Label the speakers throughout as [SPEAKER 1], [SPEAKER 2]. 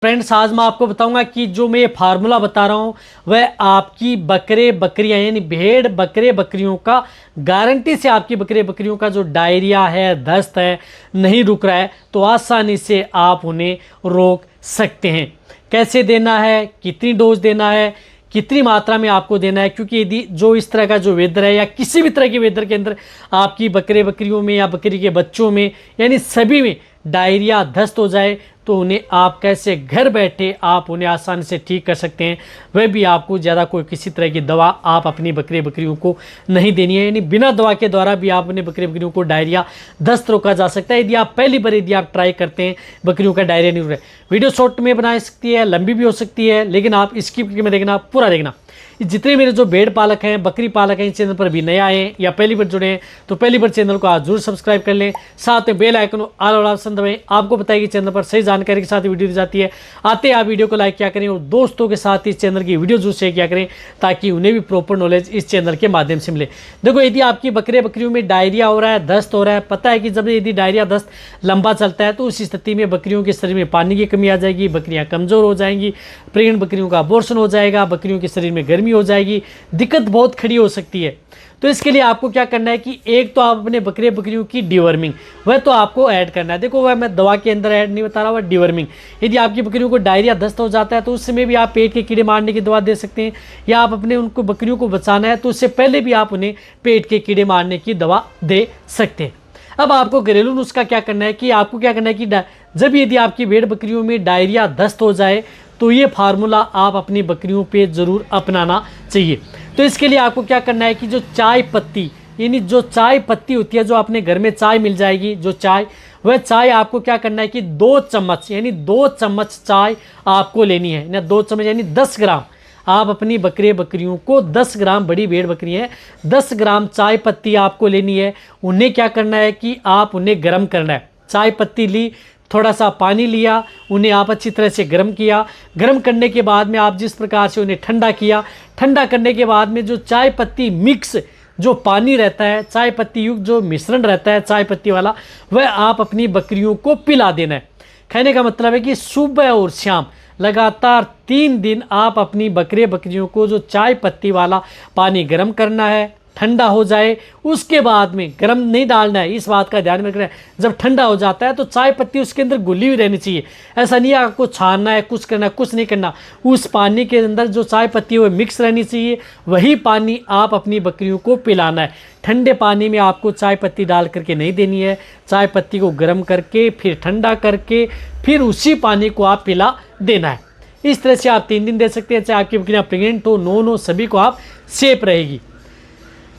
[SPEAKER 1] Friends, आज मैं आपको बताऊंगा कि जो मैं ये फार्मूला बता रहा हूँ वह आपकी बकरे बकरियां यानी भेड़ बकरे बकरियों का गारंटी से आपकी बकरे बकरियों का जो डायरिया है, दस्त है, नहीं रुक रहा है तो आसानी से आप उन्हें रोक सकते हैं। कैसे देना है, कितनी डोज देना है, कितनी मात्रा में आपको देना है, क्योंकि यदि जो इस तरह का जो वेदर है या किसी भी तरह के वेदर के अंदर आपकी बकरे बकरियों में या बकरी के बच्चों में यानी सभी में डायरिया दस्त हो जाए तो उन्हें आप कैसे घर बैठे आप उन्हें आसानी से ठीक कर सकते हैं। वह भी आपको ज़्यादा कोई किसी तरह की दवा आप अपनी बकरी बकरियों को नहीं देनी है, यानी बिना दवा के द्वारा भी आप अपने बकरी बकरियों को डायरिया दस्त रोका जा सकता है। यदि आप पहली बार यदि आप ट्राई करते हैं बकरियों का डायरिया नहीं हो रहा है, वीडियो शॉर्ट में बना सकती है, लंबी भी हो सकती है, लेकिन आप स्किप करके देखना, पूरा देखना। जितने मेरे जो भेड़ पालक हैं, बकरी पालक हैं, इस चैनल पर भी नए आए हैं या पहली बार जुड़े हैं तो पहली बार चैनल को आज जरूर सब्सक्राइब कर लें, साथ में बेल आइकन ऑल वाला ऑप्शन दबाएं। आपको पता है कि चैनल पर सही जानकारी के साथ वीडियो दी जाती है। आते ही आप वीडियो को लाइक किया करें और दोस्तों के साथ इस चैनल की वीडियो जरूर शेयर किया करें ताकि उन्हें भी प्रॉपर नॉलेज इस चैनल के माध्यम से मिले। देखो, यदि आपकी बकरे बकरियों में डायरिया हो रहा है, दस्त हो रहा है, पता है कि जब यदि डायरिया दस्त लंबा चलता है तो उस स्थिति में बकरियों के शरीर में पानी की कमी आ जाएगी, बकरियां कमज़ोर हो जाएंगी, प्रेग्नेंट बकरियों का अबॉर्शन हो जाएगा, बकरियों के शरीर में गर्मी हो जाएगी, दिक्कत बहुत खड़ी हो सकती है। तो इसके लिए आपको क्या करना है कि एक तो आप अपने बकरे बकरियों की डिवर्मिंग वह तो आपको ऐड करना है। देखो, वह मैं दवा के अंदर ऐड नहीं बता रहा, वह डिवर्मिंग। यदि आपकी बकरियों को डायरिया दस्त हो जाता है तो उस समय भी आप पेट के कीड़े मारने की दवा दे सकते हैं, या आप अपने उनको बकरियों को बचाना है तो उससे पहले भी आप उन्हें पेट के कीड़े मारने की दवा दे सकते हैं। अब आपको घरेलू नुस्खा क्या करना है कि आपको क्या करना है कि जब यदि आपकी भेड़ बकरियों में डायरिया दस्त हो जाए तो ये फार्मूला आप अपनी बकरियों पे ज़रूर अपनाना चाहिए। तो इसके लिए आपको क्या करना है कि जो चाय पत्ती यानी जो चाय पत्ती होती है, जो अपने घर में चाय मिल जाएगी, जो चाय, वह चाय आपको क्या करना है कि 2 चम्मच यानी 2 चम्मच चाय आपको लेनी है ना, 2 चम्मच यानी 10 ग्राम। आप अपनी बकरे बकरियों को 10 ग्राम, बड़ी भेड़ बकरी है, 10 ग्राम चाय पत्ती आपको लेनी है। उन्हें क्या करना है कि आप उन्हें गर्म करना है। चाय पत्ती ली, थोड़ा सा पानी लिया, उन्हें आप अच्छी तरह से गर्म किया। गर्म करने के बाद में आप जिस प्रकार से उन्हें ठंडा किया, ठंडा करने के बाद में जो चाय पत्ती मिक्स जो पानी रहता है, चाय पत्ती युक्त जो मिश्रण रहता है चाय पत्ती वाला, वह आप अपनी बकरियों को पिला देना है। कहने का मतलब है कि सुबह और शाम लगातार 3 दिन आप अपनी बकरे बकरियों को जो चाय पत्ती वाला पानी गर्म करना है, ठंडा हो जाए, उसके बाद में गर्म नहीं डालना है। इस बात का ध्यान रखना है, जब ठंडा हो जाता है तो चाय पत्ती उसके अंदर घुली हुई रहनी चाहिए। ऐसा नहीं है आपको छानना है, कुछ करना है, कुछ नहीं करना। उस पानी के अंदर जो चाय पत्ती है वो मिक्स रहनी चाहिए, वही पानी आप अपनी बकरियों को पिलाना है। ठंडे पानी में आपको चाय पत्ती डाल करके नहीं देनी है। चाय पत्ती को गर्म करके फिर ठंडा करके फिर उसी पानी को आप पिला देना है। इस तरह से आप 3 दिन दे सकते हैं, चाहे आपकी बकरियाँ प्रेग्नेंट हो, नॉन हो, सभी को आप सेफ रहेगी,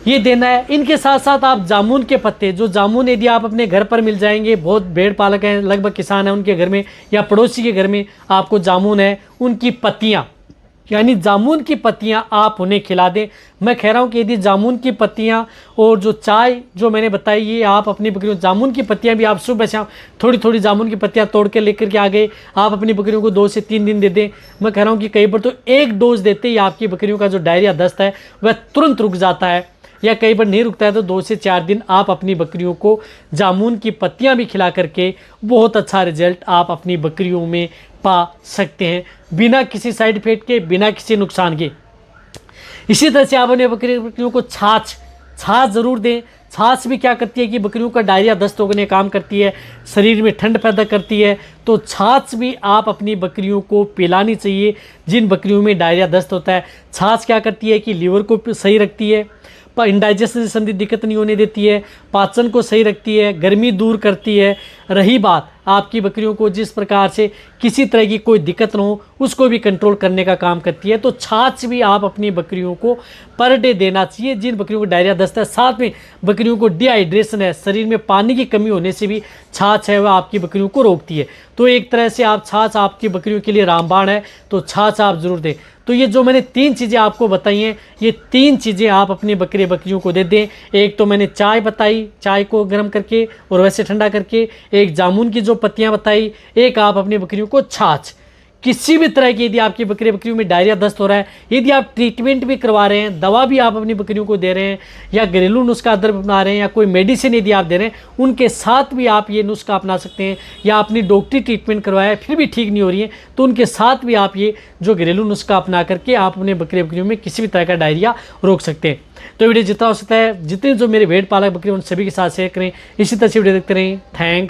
[SPEAKER 1] ये देना है। इनके साथ साथ आप जामुन के पत्ते, जो जामुन यदि आप अपने घर पर मिल जाएंगे, बहुत भेड़ पालक हैं, लगभग किसान हैं, उनके घर में या पड़ोसी के घर में आपको जामुन है, उनकी पत्तियां यानी जामुन की पत्तियां आप उन्हें खिला दें। मैं कह रहा हूं कि यदि जामुन की पत्तियां और जो चाय जो मैंने बताई, ये आप अपनी बकरियों, जामुन की पत्तियां भी आप सुबह शाम थोड़ी थोड़ी जामुन की पत्तियां तोड़ के लेकर के आ गए, आप अपनी बकरियों को 2 से 3 दिन दे दें। मैं कह रहा हूं कि कई बार तो 1 डोज देते ही आपकी बकरियों का जो डायरिया दस्त है वह तुरंत रुक जाता है, या कई बार नहीं रुकता है तो 2 से 4 दिन आप अपनी बकरियों को जामुन की पत्तियां भी खिला करके बहुत अच्छा रिजल्ट आप अपनी बकरियों में पा सकते हैं, बिना किसी साइड इफेक्ट के, बिना किसी नुकसान के। इसी तरह से आप अपने बकरियों को छाछ ज़रूर दें। छाछ भी क्या करती है कि बकरियों का डायरिया दस्त रोकने काम करती है, शरीर में ठंड पैदा करती है, तो छाछ भी आप अपनी बकरियों को पिलानी चाहिए जिन बकरियों में डायरिया दस्त होता है। छाछ क्या करती है कि लीवर को सही रखती है, इंडाइजेशन से संबंधित दिक्कत नहीं होने देती है, पाचन को सही रखती है, गर्मी दूर करती है। रही बात आपकी बकरियों को जिस प्रकार से किसी तरह की कोई दिक्कत ना हो, उसको भी कंट्रोल करने का काम करती है। तो छाछ भी आप अपनी बकरियों को पर डे देना चाहिए जिन बकरियों को डायरिया दस्त है। साथ में बकरियों को डिहाइड्रेशन है, शरीर में पानी की कमी होने से भी छाछ है वह आपकी बकरियों को रोकती है। तो एक तरह से आप छाछ आपकी बकरियों के लिए रामबाण है, तो छाछ आप जरूर दें। तो ये जो मैंने 3 चीज़ें आपको बताई हैं, ये 3 चीज़ें आप अपने बकरे बकरियों को दे दें। एक तो मैंने चाय बताई, चाय को गर्म करके और वैसे ठंडा करके, एक जामुन की जो पत्तियां बताई, एक आप अपनी बकरियों को छाछ। किसी भी तरह की यदि आपकी बकरी बकरियों में डायरिया दस्त हो रहा है, यदि आप ट्रीटमेंट भी करवा रहे हैं, दवा भी आप अपनी बकरियों को दे रहे हैं, या घरेलू नुस्खा अदर अपना रहे हैं, या कोई मेडिसिन यदि आप दे रहे हैं, उनके साथ भी आप ये नुस्खा अपना सकते हैं। या अपनी डॉक्टरी ट्रीटमेंट करवाया फिर भी ठीक नहीं हो रही है, तो उनके साथ भी आप ये जो घरेलू नुस्खा अपना करके आप अपने बकरी बकरियों में किसी भी तरह का डायरिया रोक सकते हैं। तो वीडियो जितना हो सकता है, जितने जो मेरे भेड़ पालक बकरी उन सभी के साथ शेयर करें। इसी तरह से वीडियो देखते रहें। थैंक्स।